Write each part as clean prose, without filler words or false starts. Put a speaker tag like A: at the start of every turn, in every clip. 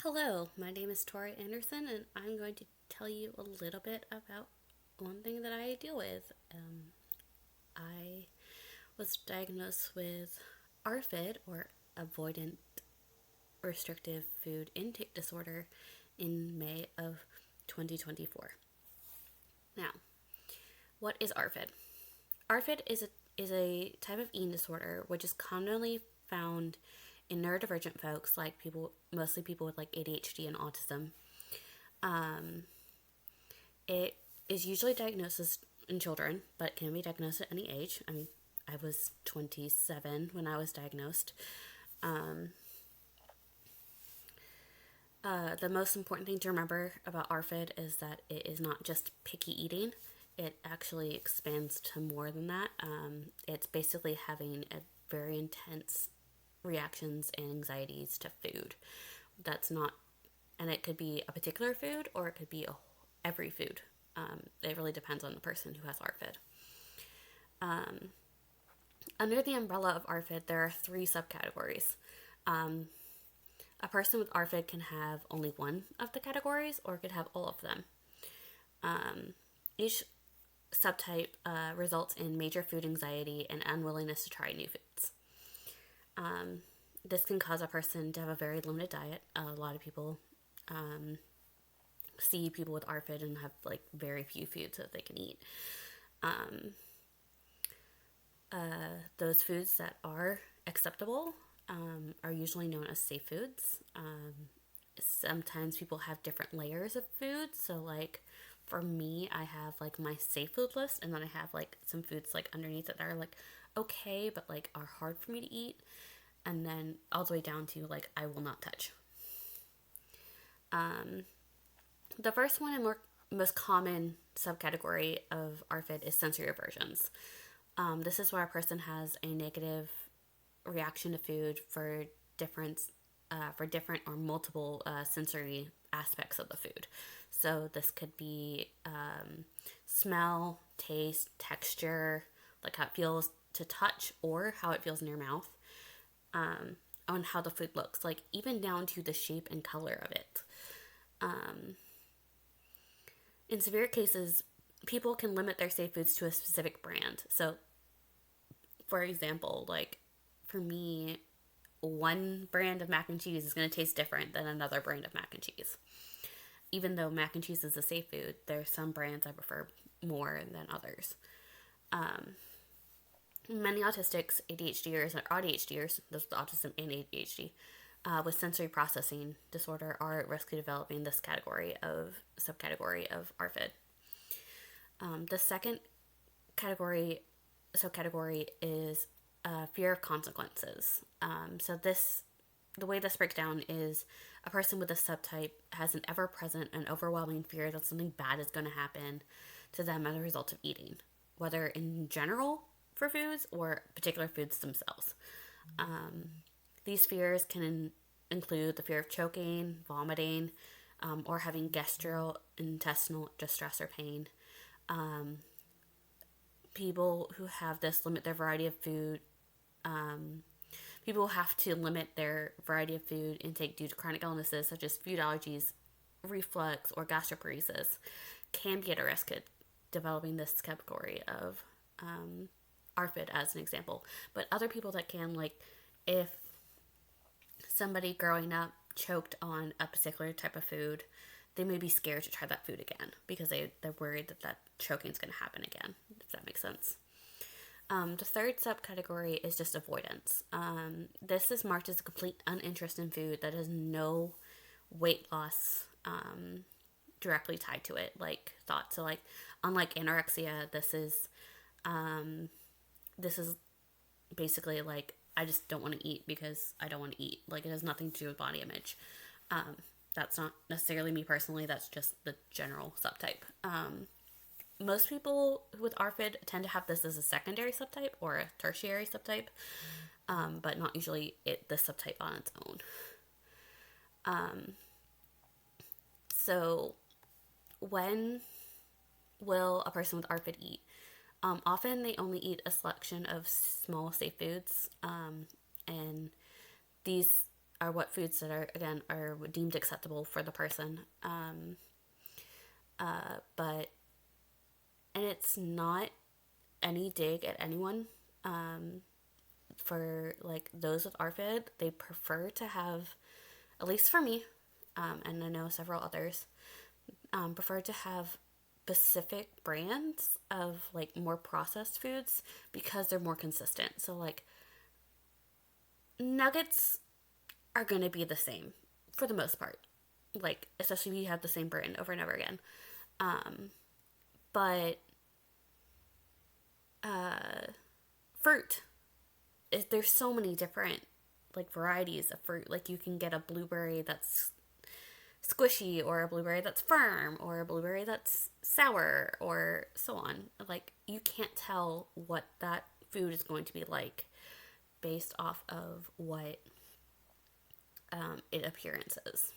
A: Hello, my name is Tori Anderson, and I'm going to tell you a little bit about one thing that I deal with. I was diagnosed with ARFID, or Avoidant Restrictive Food Intake Disorder, in May of 2024. Now, what is ARFID? ARFID is a type of eating disorder which is commonly found in neurodivergent folks, like mostly people with like ADHD and autism. Um, It is usually diagnosed in children, but can be diagnosed at any age. I mean, I was 27 when I was diagnosed. Um, the most important thing to remember about ARFID is that it is not just picky eating. It actually expands to more than that. It's basically having a very intense reactions and anxieties to food. That's not, and it could be a particular food or it could be every food. It really depends on the person who has ARFID. Under the umbrella of ARFID, there are three subcategories. Um, a person with ARFID can have only one of the categories or could have all of them. Each subtype results in major food anxiety and unwillingness to try new foods. This can cause a person to have a very limited diet. A lot of people see people with ARFID and have like very few foods that they can eat. Those foods that are acceptable are usually known as safe foods. Sometimes people have different layers of foods. So like for me, I have like my safe food list, and then I have like some foods like underneath it that are like okay, but like are hard for me to eat, and then all the way down to like I will not touch. The first one and most common subcategory of ARFID is sensory aversions. This is where a person has a negative reaction to food for different or multiple sensory aspects of the food. So this could be smell, taste, texture, like how it feels to touch or how it feels in your mouth, on how the food looks, like even down to the shape and color of it. In severe cases, people can limit their safe foods to a specific brand. So, for example, like for me, one brand of mac and cheese is going to taste different than another brand of mac and cheese. Even though mac and cheese is a safe food, there are some brands I prefer more than others. Many autistics, ADHDers, or ADHDers, those with autism and ADHD, with sensory processing disorder are at risk of developing this subcategory of ARFID. The second category subcategory is fear of consequences. The way this breaks down is a person with this subtype has an ever-present and overwhelming fear that something bad is going to happen to them as a result of eating, whether in general for foods or particular foods themselves. These fears can include the fear of choking, vomiting, or having gastrointestinal distress or pain. People who have this limit their variety of food. People have to limit their variety of food intake due to chronic illnesses such as food allergies, reflux, or gastroparesis can be at a risk of developing this category of ARFID as an example. But other people that can, like if somebody growing up choked on a particular type of food, they may be scared to try that food again because they're worried that choking is going to happen again, if that makes sense. The third subcategory is just avoidance. This is marked as a complete uninterest in food that has no weight loss directly tied to it, like thought. So, like unlike anorexia, this is basically like I just don't want to eat because I don't want to eat. Like it has nothing to do with body image. That's not necessarily me personally. That's just the general subtype. Most people with ARFID tend to have this as a secondary subtype or a tertiary subtype, but not usually the subtype on its own. So when will a person with ARFID eat? Often they only eat a selection of small safe foods, and these are what foods that are deemed acceptable for the person. But and it's not any dig at anyone. For like those with ARFID, they prefer to have, at least for me, and I know several others, prefer to have specific brands of like more processed foods because they're more consistent. So like nuggets are going to be the same for the most part. Like especially if you have the same brand over and over again. But fruit there's so many different like varieties of fruit. Like you can get a blueberry that's squishy, or a blueberry that's firm, or a blueberry that's sour, or so on. Like you can't tell what that food is going to be like based off of what it appearances.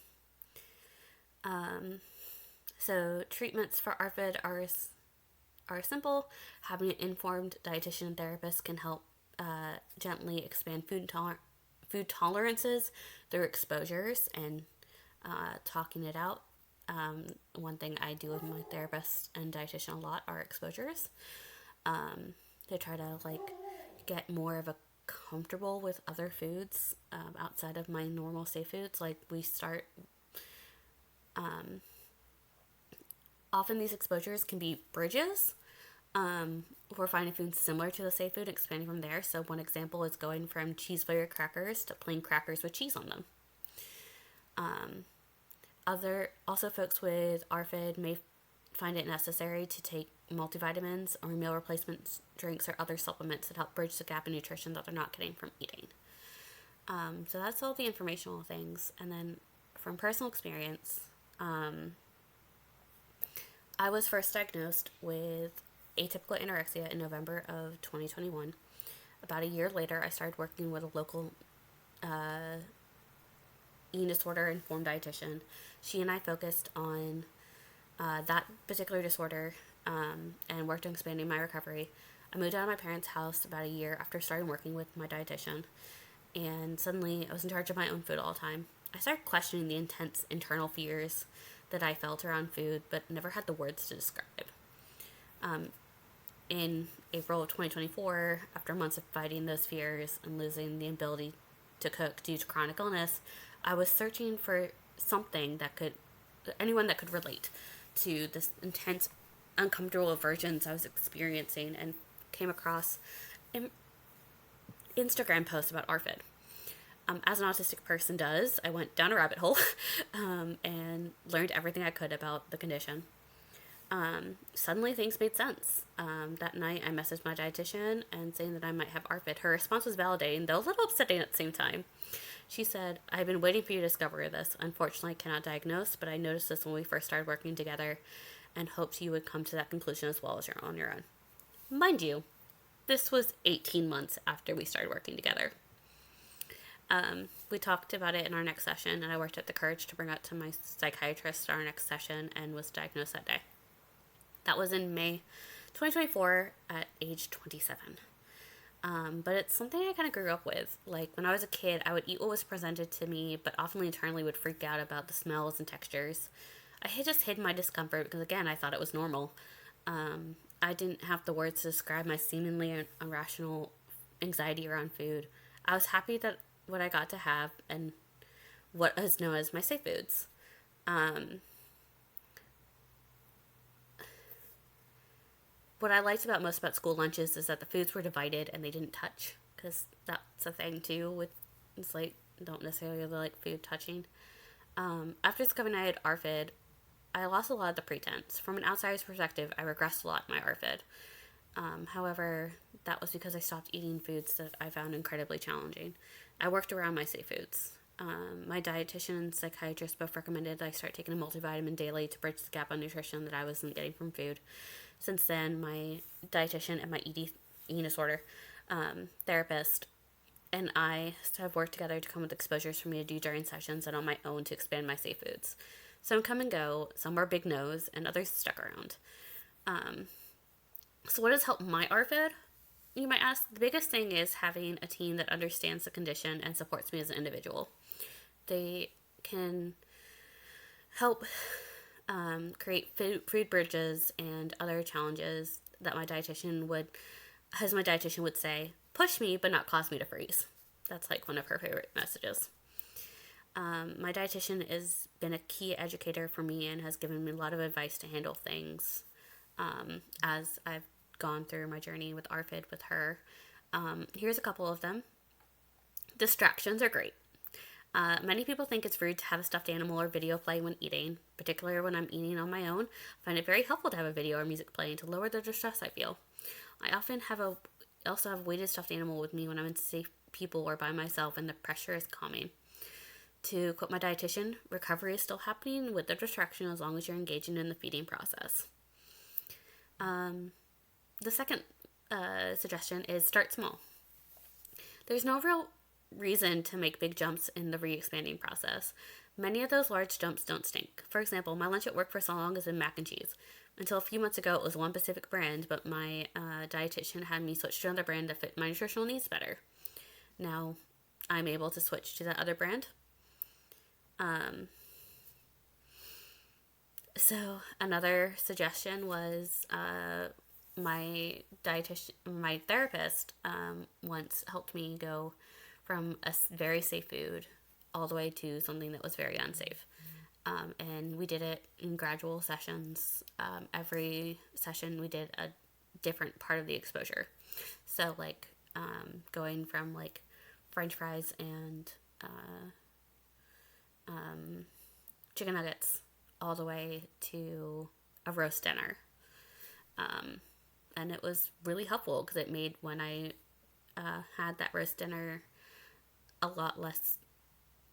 A: So treatments for ARFID are simple. Having an informed dietitian and therapist can help gently expand food tolerances through exposures and talking it out. One thing I do with my therapist and dietitian a lot are exposures. To try to like get more of a comfortable with other foods outside of my normal safe foods. Like we start often these exposures can be bridges. We're finding foods similar to the safe food, expanding from there. So one example is going from cheese flavored crackers to plain crackers with cheese on them. Also folks with ARFID may find it necessary to take multivitamins or meal replacement drinks or other supplements that help bridge the gap in nutrition that they're not getting from eating. So that's all the informational things. And then from personal experience, I was first diagnosed with atypical anorexia in November of 2021. About a year later, I started working with a local eating disorder informed dietitian. She and I focused on that particular disorder and worked on expanding my recovery. I moved out of my parents' house about a year after starting working with my dietitian, and suddenly I was in charge of my own food all the time. I started questioning the intense internal fears that I felt around food, but never had the words to describe. In April of 2024, after months of fighting those fears and losing the ability to cook due to chronic illness, I was searching for something anyone that could relate to this intense, uncomfortable aversions I was experiencing, and came across an Instagram post about ARFID. As an autistic person does, I went down a rabbit hole and learned everything I could about the condition. Suddenly things made sense. That night I messaged my dietitian and saying that I might have ARFID. Her response was validating, though a little upsetting at the same time. She said, "I've been waiting for you to discover this. Unfortunately, I cannot diagnose, but I noticed this when we first started working together and hoped you would come to that conclusion as well as you're on your own." Mind you, this was 18 months after we started working together. We talked about it in our next session, and I worked up the courage to bring it to my psychiatrist at our next session and was diagnosed that day. That was in May 2024 at age 27. But it's something I kind of grew up with. Like when I was a kid, I would eat what was presented to me, but often internally would freak out about the smells and textures. I had just hid my discomfort because, again, I thought it was normal. I didn't have the words to describe my seemingly irrational anxiety around food. I was happy that what I got to have and what is known as my safe foods. What I liked most about school lunches is that the foods were divided and they didn't touch, because that's a thing too with, it's like, don't necessarily like food touching. After discovering I had ARFID, I lost a lot of the pretense. From an outsider's perspective, I regressed a lot in my ARFID. However, that was because I stopped eating foods that I found incredibly challenging. I worked around my safe foods. My dietitian and psychiatrist both recommended that I start taking a multivitamin daily to bridge the gap on nutrition that I wasn't getting from food. Since then, my dietitian and my eating disorder therapist and I have worked together to come with exposures for me to do during sessions and on my own to expand my safe foods. Some come and go, some were big no's, and others stuck around. So what has helped my ARFID? You might ask. The biggest thing is having a team that understands the condition and supports me as an individual. they can help create food bridges and other challenges that my dietitian would say, push me but not cause me to freeze. That's like one of her favorite messages. My dietitian has been a key educator for me and has given me a lot of advice to handle things as I've gone through my journey with ARFID with her. Here's a couple of them. Distractions are great. Many people think it's rude to have a stuffed animal or video play when eating, particularly when I'm eating on my own. I find it very helpful to have a video or music playing to lower the distress I feel. I often also have a weighted stuffed animal with me when I'm in safe people or by myself and the pressure is calming. To quote my dietitian, recovery is still happening with the distraction as long as you're engaging in the feeding process. The second suggestion is start small. There's no real reason to make big jumps in the re-expanding process. Many of those large jumps don't stink. For example, my lunch at work for so long has been mac and cheese. Until a few months ago, it was one specific brand, but my dietitian had me switch to another brand to fit my nutritional needs better. Now, I'm able to switch to that other brand. So another suggestion was my therapist once helped me go from a very safe food all the way to something that was very unsafe. And we did it in gradual sessions. Every session we did a different part of the exposure. So like going from like French fries and chicken nuggets all the way to a roast dinner. And it was really helpful because it made when I had that roast dinner a lot less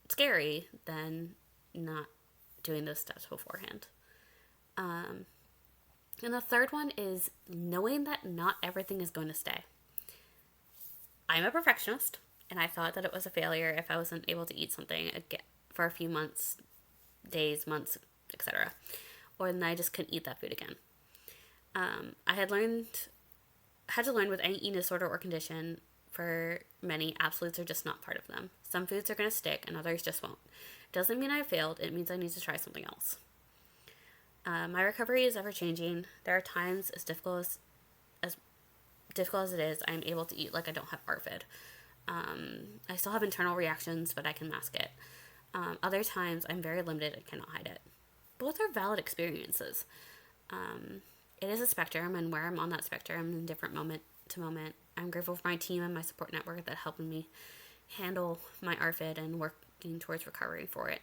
A: scary than not doing those steps beforehand. And the third one is knowing that not everything is going to stay. I'm a perfectionist, and I thought that it was a failure if I wasn't able to eat something again for a few months, days, months, etc. Or then I just couldn't eat that food again. I had to learn with any eating disorder or condition, for many, absolutes are just not part of them. Some foods are going to stick and others just won't. It doesn't mean I failed, it means I need to try something else. My recovery is ever changing. There are times as difficult as it is, I'm able to eat like I don't have ARFID. I still have internal reactions, but I can mask it. Other times I'm very limited and cannot hide it. Both are valid experiences. It is a spectrum, and where I'm on that spectrum in different moment to moment. I'm grateful for my team and my support network that helped me handle my ARFID and working towards recovery for it.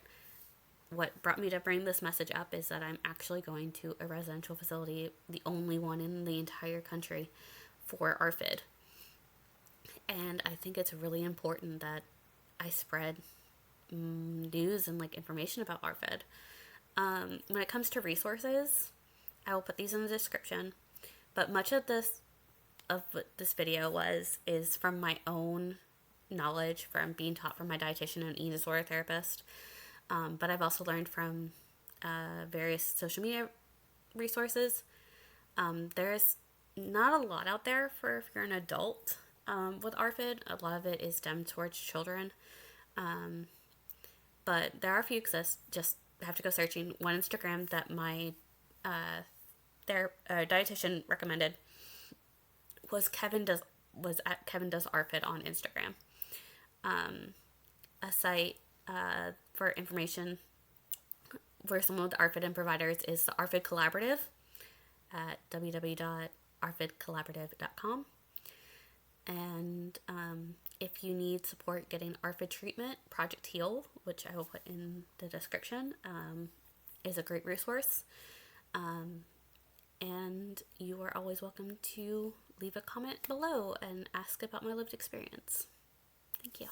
A: What brought me to bring this message up is that I'm actually going to a residential facility, the only one in the entire country for ARFID. And I think it's really important that I spread news and information about ARFID. When it comes to resources, I will put these in the description, but much of what this video is from my own knowledge from being taught from my dietitian and eating disorder therapist. But I've also learned from various social media resources. There's not a lot out there for if you're an adult with ARFID. A lot of it is stemmed towards children. But there are a few exist. Just have to go searching. One Instagram that my dietitian recommended was at Kevin Does ARFID on Instagram. A site for information for some of the ARFID and providers is the ARFID Collaborative at www.arfidcollaborative.com. And if you need support getting ARFID treatment, Project Heal, which I will put in the description, is a great resource. And you are always welcome to leave a comment below and ask about my lived experience. Thank you.